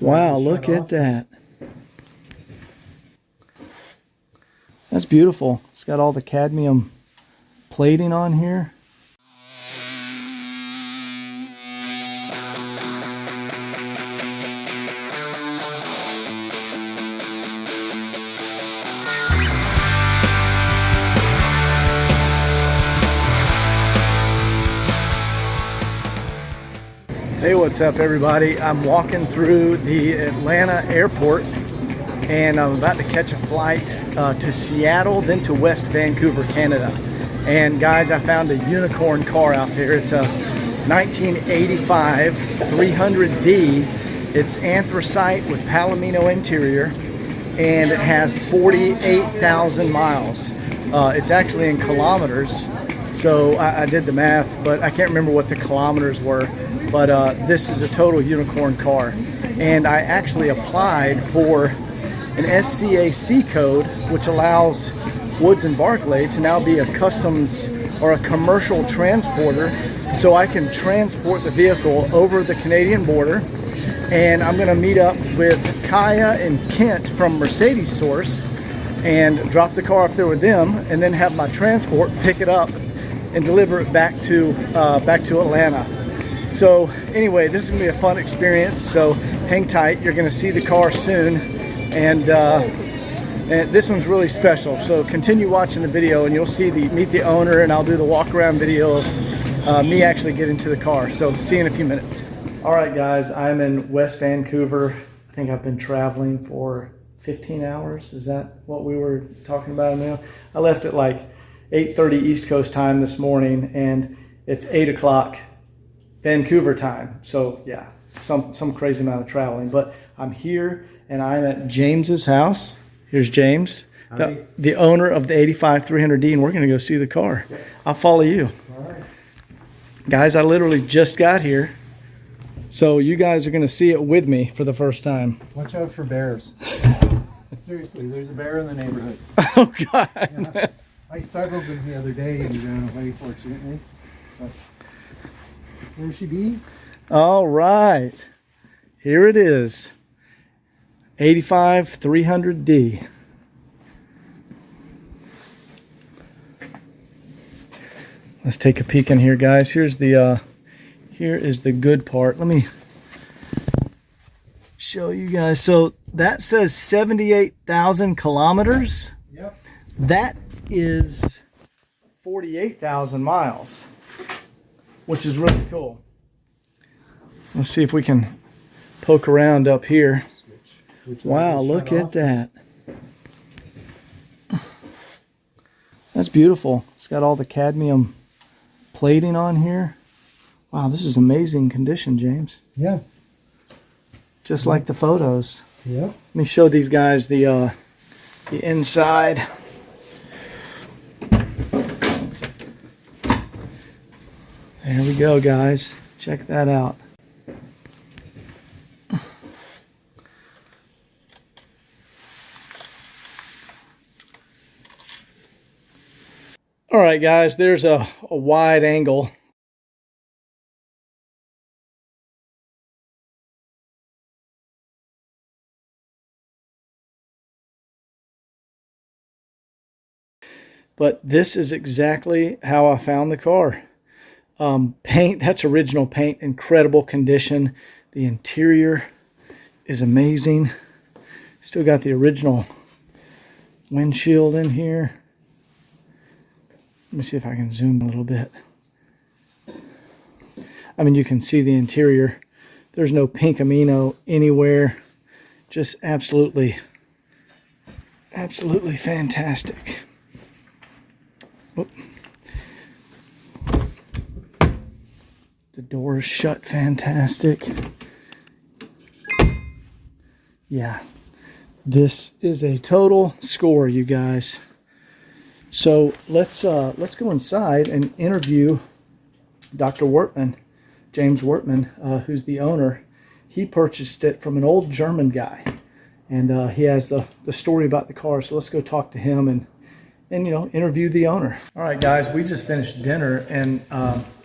Wow, look at that. That's beautiful. It's got all the cadmium plating on here. Hey, what's up everybody? I'm walking through the Atlanta airport and I'm about to catch a flight to Seattle, then to West Vancouver, Canada. And guys, I found a unicorn car out there. It's a 1985 300D. It's anthracite with Palomino interior and it has 48,000 miles. It's actually in kilometers. So I did the math, but I can't remember what the kilometers were. But this is a total unicorn car. And I actually applied for an SCAC code, which allows Woods and Barclay to now be a customs or a commercial transporter. So I can transport the vehicle over the Canadian border. And I'm gonna meet up with Kaya and Kent from Mercedes Source and drop the car off there with them, and then have my transport pick it up and deliver it back to Atlanta. So anyway, this is gonna be a fun experience, so hang tight. You're gonna see the car soon, and this one's really special. So continue watching the video and you'll see meet the owner, and I'll do the walk around video of me actually getting to the car. So see you in a few minutes. All right guys, I'm in West Vancouver. I think I've been traveling for 15 hours. Is that what we were talking about now? I left at like 8:30 East Coast time this morning, and it's 8 o'clock Vancouver time. So yeah, some crazy amount of traveling, but I'm here and I'm at James's house. Here's James, the owner of the 85 300D, and we're gonna go see the car. Yeah. I'll follow you. All right. Guys, I literally just got here. So you guys are gonna see it with me for the first time. Watch out for bears. Seriously, there's a bear in the neighborhood. Oh God. Yeah. I startled them the other day and ran away, fortunately. But where she be? All right, here it is, 85 300D. Let's take a peek in here, guys. Here is the good part. Let me show you guys. So that says 78,000 kilometers. Yep. That is 48,000 miles. Which is really cool. Let's see if we can poke around up here. Wow, look at that. That's beautiful. It's got all the cadmium plating on here. Wow, this is amazing condition, James. Yeah. Just like the photos. Yeah. Let me show these guys the inside. There we go, guys. Check that out. All right, guys, there's a wide angle. But this is exactly how I found the car. Paint, that's original paint, incredible condition. The interior is amazing. Still got the original windshield in here. Let me see if I can zoom a little bit. I mean, you can see the interior. There's no Pinkamino anywhere. Just absolutely fantastic. Whoop. The door is shut, fantastic. Yeah, this is a total score, you guys. So let's go inside and interview Dr. Wortman, James Wortman, who's the owner. He purchased it from an old German guy, and he has the story about the car. So let's go talk to him and interview the owner. All right, guys, we just finished dinner, and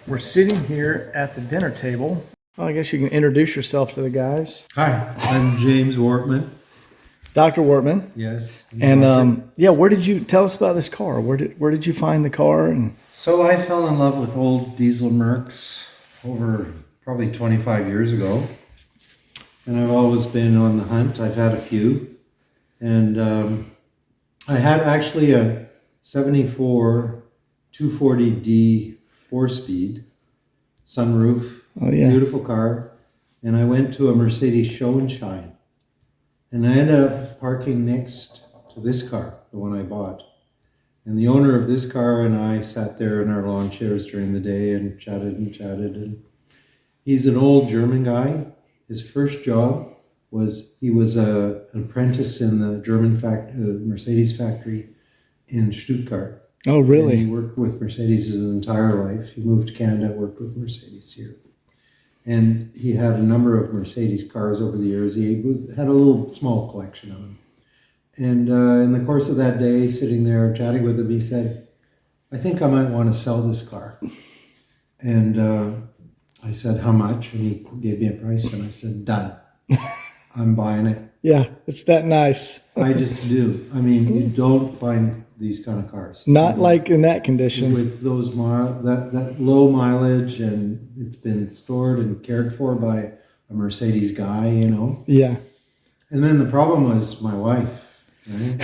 we're sitting here at the dinner table. Well, I guess you can introduce yourself to the guys. Hi, I'm James Wortman. Dr. Wortman. Yes. And yeah, where did you tell us about this car? Where did you find the car? And So I fell in love with old diesel Mercs over probably 25 years ago. And I've always been on the hunt. I've had a few. And I had actually a 74 240D 4-speed sunroof. oh yeah, Beautiful car. And I went to a Mercedes show and shine. And I ended up parking next to this car, the one I bought. And the owner of this car and I sat there in our lawn chairs during the day and chatted and chatted. And he's an old German guy. His first job was he was an apprentice in the Mercedes factory in Stuttgart. oh And really? he worked with Mercedes his entire life. He moved to Canada, worked with Mercedes here. And he had a number of Mercedes cars over the years. He had a little small collection of them. And in the course of that day, sitting there chatting with him, he said, I think I might want to sell this car. And I said, how much? And he gave me a price, and I said, done. I'm buying it. Yeah, it's that nice. I just do. I mean, you don't find these kind of cars. Not like in that condition. With those that low mileage, and it's been stored and cared for by a Mercedes guy, you know. Yeah. And then the problem was my wife, right?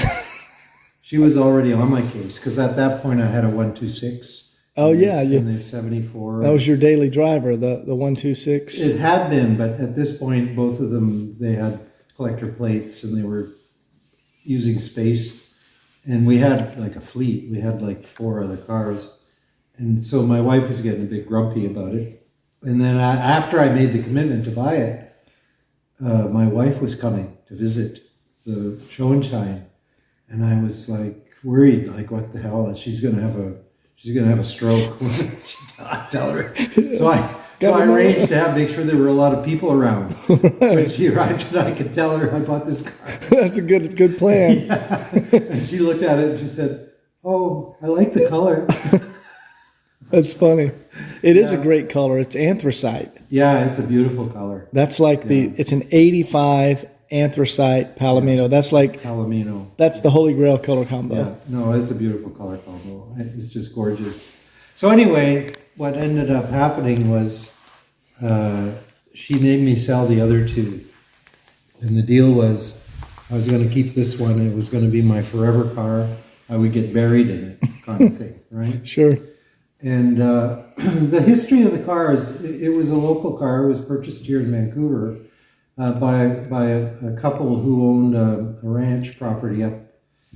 She was already on my case because at that point I had a 126. Oh yeah, in the 74. that was your daily driver, the 126. It had been, but at this point, both of them, they had collector plates and they were using space. And we had like a fleet. We had like 4 other cars. And so my wife was getting a bit grumpy about it. And then after I made the commitment to buy it, my wife was coming to visit the show and shine. And I was like worried, like what the hell? She's going to have a stroke. I tell her. So I arranged to make sure there were a lot of people around. When she arrived, and I could tell her I bought this car. That's a good plan. Yeah. And she looked at it and she said, "Oh, I like the color." That's funny. It is a great color. It's anthracite. Yeah, it's a beautiful color. That's like it's an 85 anthracite Palomino. That's like Palomino. that's the holy grail color combo. Yeah, no, it's a beautiful color combo. It's just gorgeous. So anyway, what ended up happening was she made me sell the other 2. And the deal was I was going to keep this one. It was going to be my forever car. I would get buried in it kind of thing, right? Sure. And the history of the car is it was a local car. It was purchased here in Vancouver by a couple who owned a ranch property up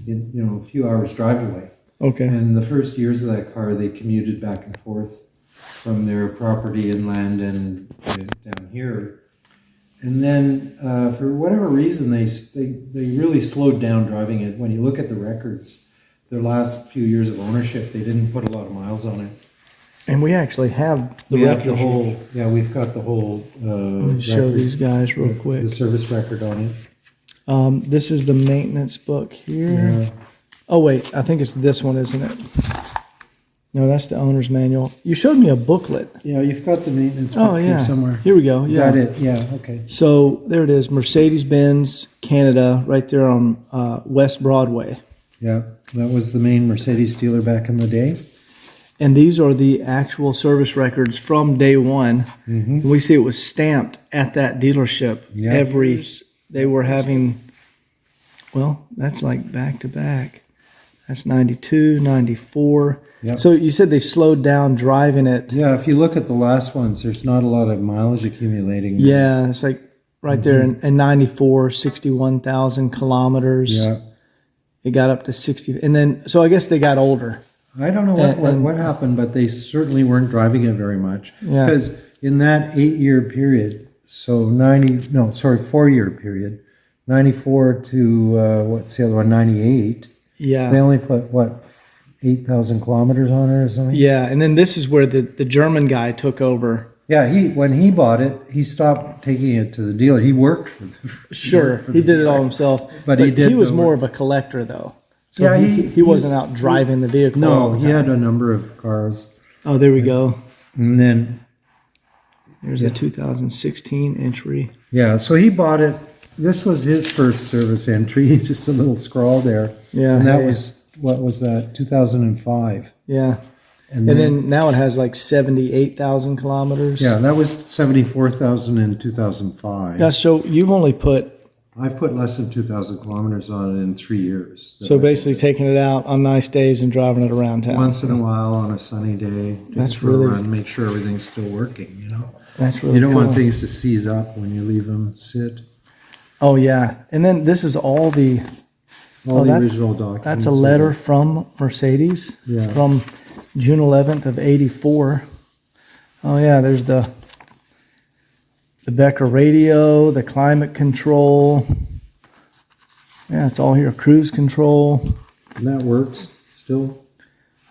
in, a few hours drive away. Okay. And the first years of that car, they commuted back and forth from their property inland and down here. And then for whatever reason, they really slowed down driving it. When you look at the records, their last few years of ownership, they didn't put a lot of miles on it. And we actually have the We have record. the whole, we've got the whole Let me show record, these guys real the quick. service record on it. This is the maintenance book here. Yeah. Oh wait, I think it's this one, isn't it? No, that's the owner's manual. You showed me a booklet. Yeah, you've got the maintenance book Oh here yeah, somewhere. Here we go. Is Yeah. that it? Yeah, okay. So there it is, Mercedes-Benz Canada, right there on West Broadway. Yeah, that was the main Mercedes dealer back in the day. And these are the actual service records from day one. Mm-hmm. And we see it was stamped at that dealership. Yeah. They were having, well, that's like back to back. That's 92, 94. Yep. So you said they slowed down driving it. Yeah, if you look at the last ones, there's not a lot of mileage accumulating. Yeah, it's like right there in 94, 61,000 kilometers. Yeah. It got up to 60. And then, so I guess they got older. I don't know what happened, but they certainly weren't driving it very much. Yeah. Because in that 8-year period, so 4-year period, 94 to, what's the other one, 98, Yeah. they only put, 8,000 kilometers on it or something? Yeah, and then this is where the German guy took over. Yeah, when he bought it, he stopped taking it to the dealer. He worked for Sure, for he the did it dealer. all himself. But he did He was the more work. of a collector, though. So Yeah, he wasn't out driving the vehicle. all No, the he time. had a number of cars. Oh, there we go. And then There's a 2016 entry. Yeah, so he bought it. This was his first service entry, just a little scrawl there. Yeah, and that hey. was, what was that, 2005. Yeah. And then now it has like 78,000 kilometers. Yeah, that was 74,000 in 2005. Yeah, so you've only put, I put less than 2,000 kilometers on it in 3 years. so basically taking it out on nice days and driving it around town. Once in a while on a sunny day. That's for really- a run, make sure everything's still working, you know. That's really You don't cool. want things to seize up when you leave them sit. Oh, yeah. And then this is all the, All the that's- original documents. that's a are letter there. from Mercedes Yeah. from June 11th of 84. Oh, yeah, there's the Becker radio, the climate control. Yeah, it's all here. Cruise control. And that works still.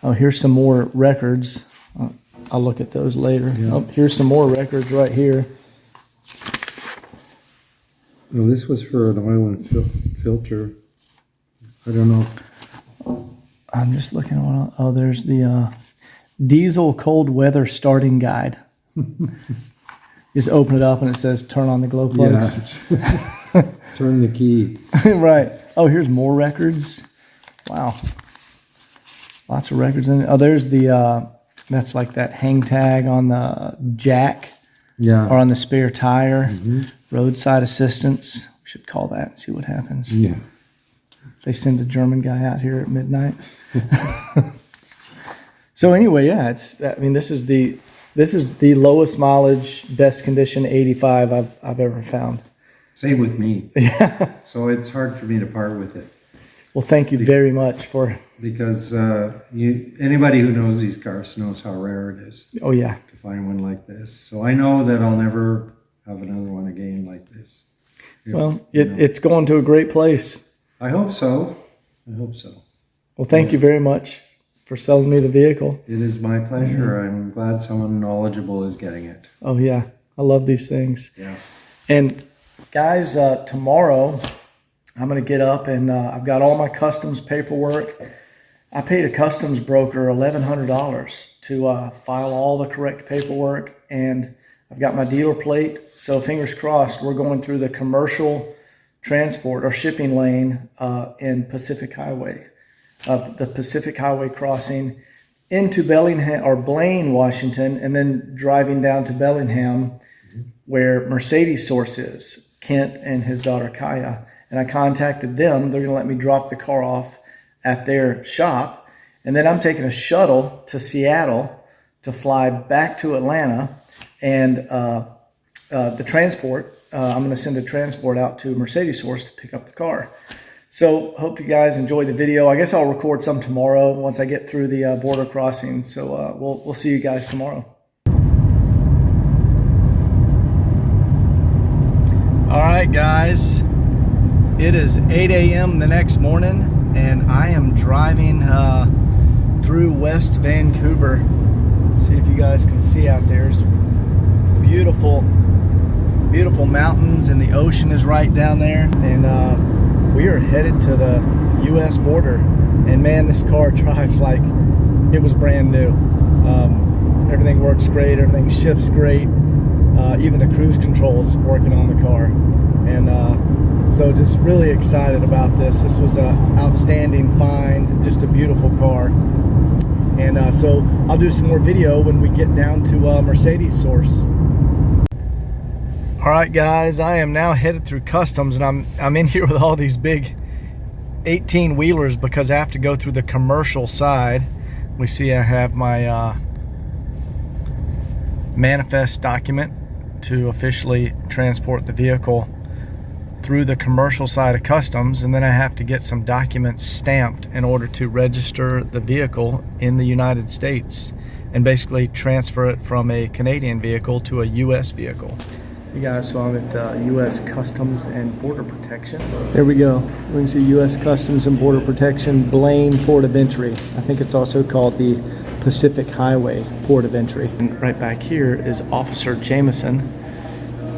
Oh, here's some more records. I'll look at those later. Yeah. Oh, here's some more records right here. Well, this was for an oil and filter. I don't know. I'm just looking at what. Oh, there's the diesel cold weather starting guide. Just open it up and it says turn on the glow plugs. Yeah. Turn the key. Right. Oh, here's more records. Wow. Lots of records in it. Oh, there's the that's like that hang tag on the jack Yeah. or on the spare tire. Roadside assistance. We should call that and see what happens. Yeah. They send a German guy out here at midnight. So anyway, yeah, this is the lowest mileage, best condition 85 I've ever found. Same with me. Yeah. So it's hard for me to part with it Well, thank you very much for. because anybody who knows these cars knows how rare it is Oh yeah. to find one like this. So I know that I'll never have another one again like this. Well, You know. it's going to a great place. I hope so. I hope so. Well, thank you very much for selling me the vehicle. It is my pleasure. I'm glad someone knowledgeable is getting it. Oh yeah, I love these things. Yeah. And guys, tomorrow I'm going to get up and I've got all my customs paperwork. I paid a customs broker $1,100 to file all the correct paperwork, and I've got my dealer plate. So fingers crossed, we're going through the commercial transport or shipping lane in Pacific Highway, the Pacific Highway crossing into Bellingham or Blaine, Washington, and then driving down to Bellingham, where Mercedes Source is, Kent and his daughter Kaya. And I contacted them. They're going to let me drop the car off at their shop. And then I'm taking a shuttle to Seattle to fly back to Atlanta. And the transport, I'm going to send a transport out to Mercedes Source to pick up the car. So hope you guys enjoyed the video. I guess I'll record some tomorrow once I get through the border crossing. So we'll see you guys tomorrow. All right, guys, it is 8 a.m. the next morning, and I am driving through West Vancouver. See if you guys can see out there. There's beautiful, beautiful mountains, and the ocean is right down there. And we are headed to the U.S. border. And man, this car drives like it was brand new. Everything works great. Everything shifts great. Even the cruise controls working on the car. And so just really excited about this. This was an outstanding find, just a beautiful car. And so I'll do some more video when we get down to Mercedes Source. All right, guys, I am now headed through customs, and I'm in here with all these big 18-wheelers because I have to go through the commercial side. We see I have my manifest document to officially transport the vehicle through the commercial side of customs, and then I have to get some documents stamped in order to register the vehicle in the United States and basically transfer it from a Canadian vehicle to a US vehicle. You guys, so I'm at US Customs and Border Protection. There we go. We can see US Customs and Border Protection, Blaine Port of Entry. I think it's also called the Pacific Highway Port of Entry. And right back here is Officer Jameson,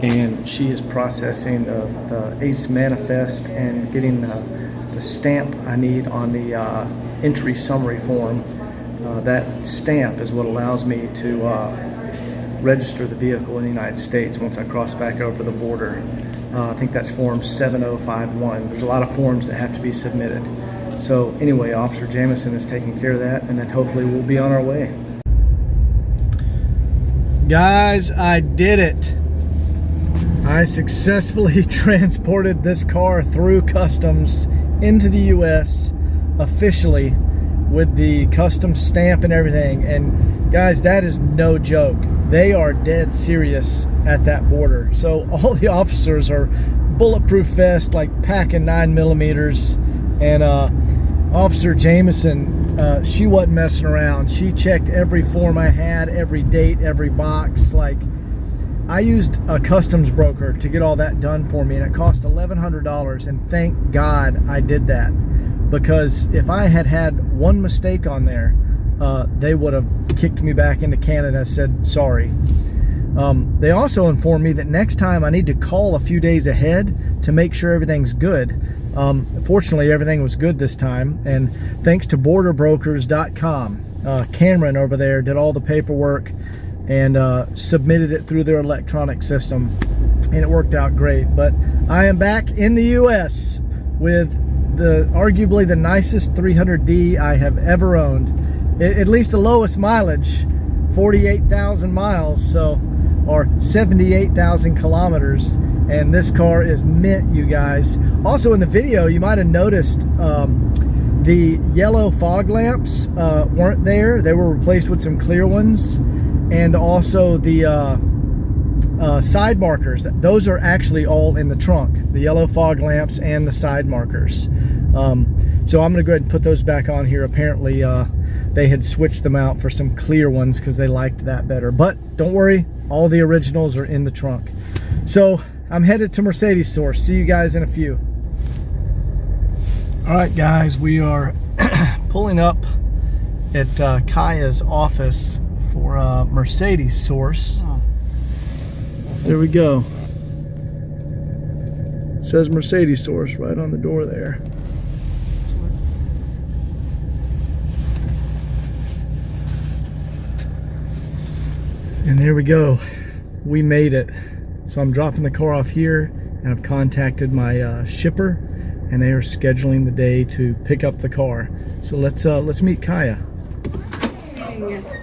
and she is processing the ACE manifest and getting the stamp I need on the entry summary form. That stamp is what allows me to register the vehicle in the United States once I cross back over the border. I think that's form 7051. There's a lot of forms that have to be submitted. So anyway, Officer Jamison is taking care of that, and then hopefully we'll be on our way. Guys, I did it. I successfully transported this car through customs into the US officially with the customs stamp and everything. And guys, that is no joke. They are dead serious at that border. So all the officers are bulletproof vest, like packing 9mm. And Officer Jamison, she wasn't messing around. She checked every form I had, every date, every box. Like, I used a customs broker to get all that done for me, and it cost $1,100, and thank God I did that, because if I had had one mistake on there, they would have kicked me back into Canada and said sorry. They also informed me that next time I need to call a few days ahead to make sure everything's good. Fortunately, everything was good this time, and thanks to borderbrokers.com, Cameron over there did all the paperwork and submitted it through their electronic system, and it worked out great. But I am back in the US with arguably the nicest 300D I have ever owned. At least the lowest mileage, 48,000 miles, so, or 78,000 kilometers, and this car is mint, you guys. Also in the video, you might have noticed the yellow fog lamps weren't there. They were replaced with some clear ones. And also the side markers, those are actually all in the trunk, the yellow fog lamps and the side markers. So I'm gonna go ahead and put those back on here. Apparently they had switched them out for some clear ones because they liked that better. But don't worry, all the originals are in the trunk. So I'm headed to Mercedes Source. See you guys in a few. All right, guys, we are pulling up at Kaya's office for Mercedes Source. There we go. It says Mercedes Source right on the door there. And there we go. We made it. So I'm dropping the car off here, and I've contacted my shipper, and they are scheduling the day to pick up the car. So let's meet Kaya.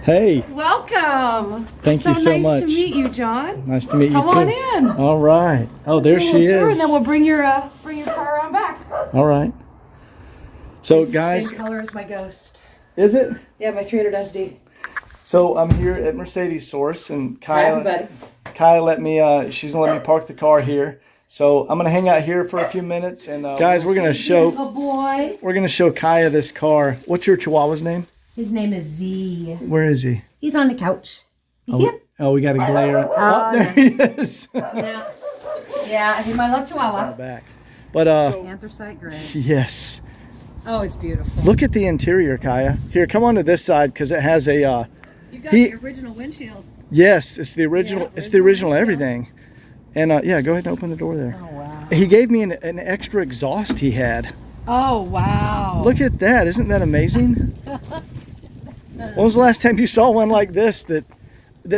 Hey. Welcome. Thank you so nice much. To meet you, John. Nice to meet you too. Come on in. All right. Oh, there she is. And then we'll bring your car around back. All right. So, guys, Same color as my Ghost. is it? Yeah, my 300 SD. So I'm here at Mercedes Source, and Hi, everybody. Kaya let me. She's gonna let me park the car here. So I'm gonna hang out here for a few minutes, and guys, we're gonna show. Beautiful boy. We're gonna show Kaya this car. What's your Chihuahua's name? His name is Z. Where is he? He's on the couch. You see him? Oh, we got a glare. Oh, there he is. Yeah. Yeah, he's my love Chihuahua. Back. But Anthracite gray. yes. Oh, it's beautiful. Look at the interior, Kaya. Here, come on to this side because it has a. You got the original windshield. Yes, it's the original. Yeah, it's the original windshield. everything. And yeah, go ahead and open the door there. Oh wow. He gave me an extra exhaust he had. Oh wow. Look at that! Isn't that amazing? When was the last time you saw one like this that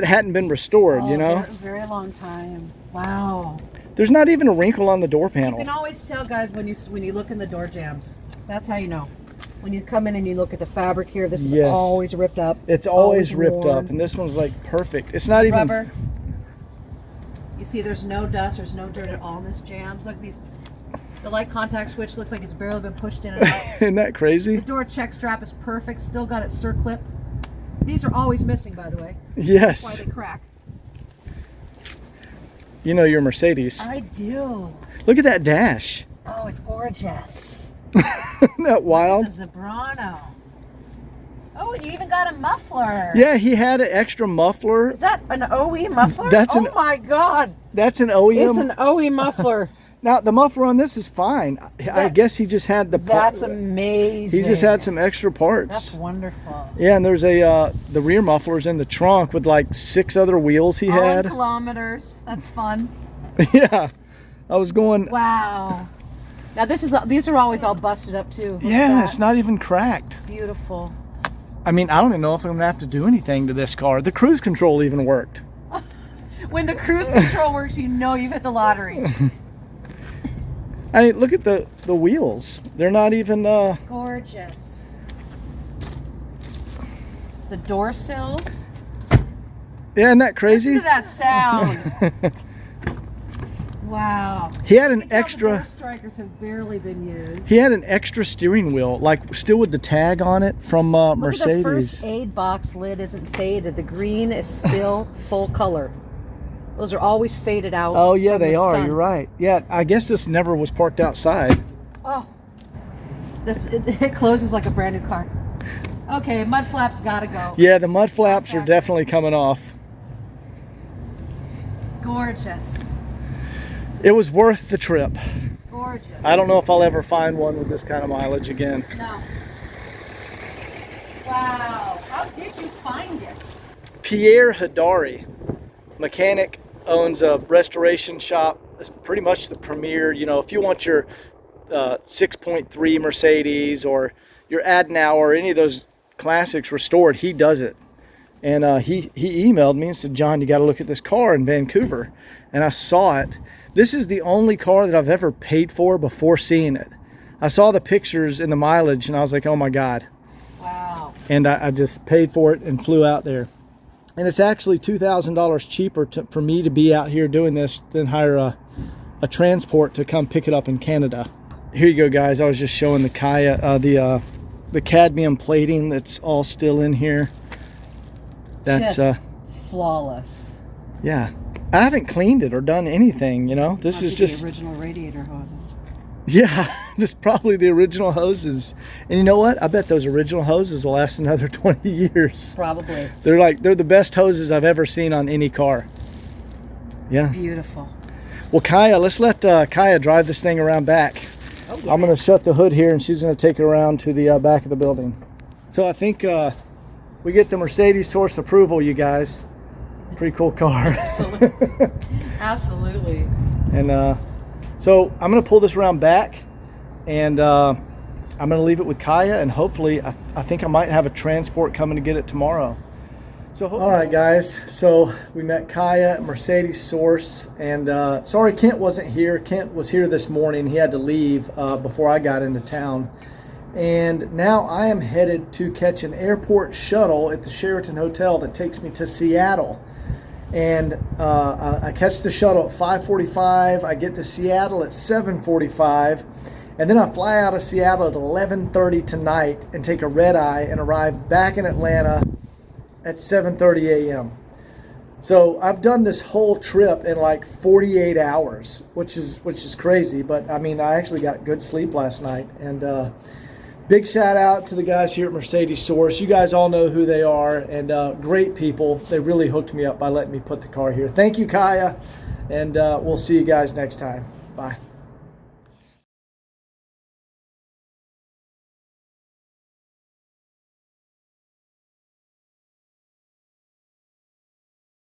hadn't been restored? Oh, you know, very long time. Wow. there's not even a wrinkle on the door You panel. can always tell, guys, when you look in the door jambs. That's how you know. When you come in and you look at the fabric here, this is Yes. always ripped up. It's always ripped worn. up, and this one's like perfect. It's not even. Rubber. You see, there's no dust, there's no dirt at all in this jams. Look, the light contact switch looks like it's barely been pushed in and out. Isn't that crazy? The door check strap is perfect. Still got its circlip. These are always missing, by the way. That's why Yes. they crack. You know your Mercedes. I do. Look at that dash. Oh, it's gorgeous. Isn't that wild? The Zebrano. Oh, and you even got a muffler. Yeah, he had an extra muffler. Is that an OE muffler? That's oh an- my God. That's an OEM. It's an OE muffler. Now the muffler on this is fine. I guess he just had the. That's amazing. He just had some extra parts. That's wonderful. Yeah, and there's the rear muffler's in the trunk with like 6 other wheels he All in had. kilometers. That's fun. Yeah, I was going. Wow. Now these are always all busted up too. Look at Yeah, that. it's not even cracked. Beautiful. I mean, I don't even know if I'm gonna have to do anything to this car. The cruise control even worked. When the cruise control works, you know you've hit the lottery. I mean, look at the wheels. They're not even. Gorgeous. The door sills. Yeah, isn't that crazy? Listen to that sound. Wow. He had an You can tell extra. The door strikers have barely been used. He had an extra steering wheel, like still with the tag on it from Look at Mercedes. the first aid box lid isn't faded. The green is still full color. Those are always faded out. Oh yeah, from they the are. sun. You're right. Yeah, I guess this never was parked outside. Oh, it closes like a brand new car. Okay, mud flaps gotta go. Yeah, the mud flaps are Okay. definitely coming off. Gorgeous, It was worth the trip. gorgeous. I don't know if I'll ever find one with this kind of mileage again. No. Wow, how did you find it? Pierre Hidari, mechanic, owns a restoration shop. It's pretty much the premier. You know, if you want your 6.3 Mercedes or your Adenauer or any of those classics restored, he does it. And he emailed me and said, John, you got to look at this car in Vancouver. And I saw it. This is the only car that I've ever paid for before seeing it. I saw the pictures and the mileage and I was like, oh my God. Wow. And I just paid for it and flew out there. And it's actually $2,000 cheaper for me to be out here doing this than hire a transport to come pick it up in Canada. Here you go, guys. I was just showing the Kaya, the cadmium plating that's all still in here. That's Just flawless. yeah. I haven't cleaned it or done anything, you know. This Might is be the just original radiator hoses. yeah. This is probably the original hoses. And you know what? I bet those original hoses will last another 20 years. Probably. They're the best hoses I've ever seen on any car. Yeah. Beautiful. Well, Kaya, let's let Kaya drive this thing around back. Oh, yeah. I'm going to shut the hood here and she's going to take it around to the back of the building. So I think we get the Mercedes source approval, you guys. Pretty cool car. Absolutely. Absolutely. And so I'm going to pull this around back and I'm going to leave it with Kaya and hopefully I think I might have a transport coming to get it tomorrow. So all right, guys, so we met Kaya at Mercedes Source, and sorry Kent wasn't here. Kent was here this morning. He had to leave before I got into town. And now I am headed to catch an airport shuttle at the Sheraton Hotel that takes me to Seattle. And I catch the shuttle at 5:45. I get to Seattle at 7:45. And then I fly out of Seattle at 11:30 tonight and take a red eye and arrive back in Atlanta at 7:30 a.m. So I've done this whole trip in like 48 hours, which is crazy. But I mean, I actually got good sleep last night. And big shout out to the guys here at Mercedes Source. You guys all know who they are, and great people. They really hooked me up by letting me put the car here. Thank you, Kaya, and we'll see you guys next time. Bye.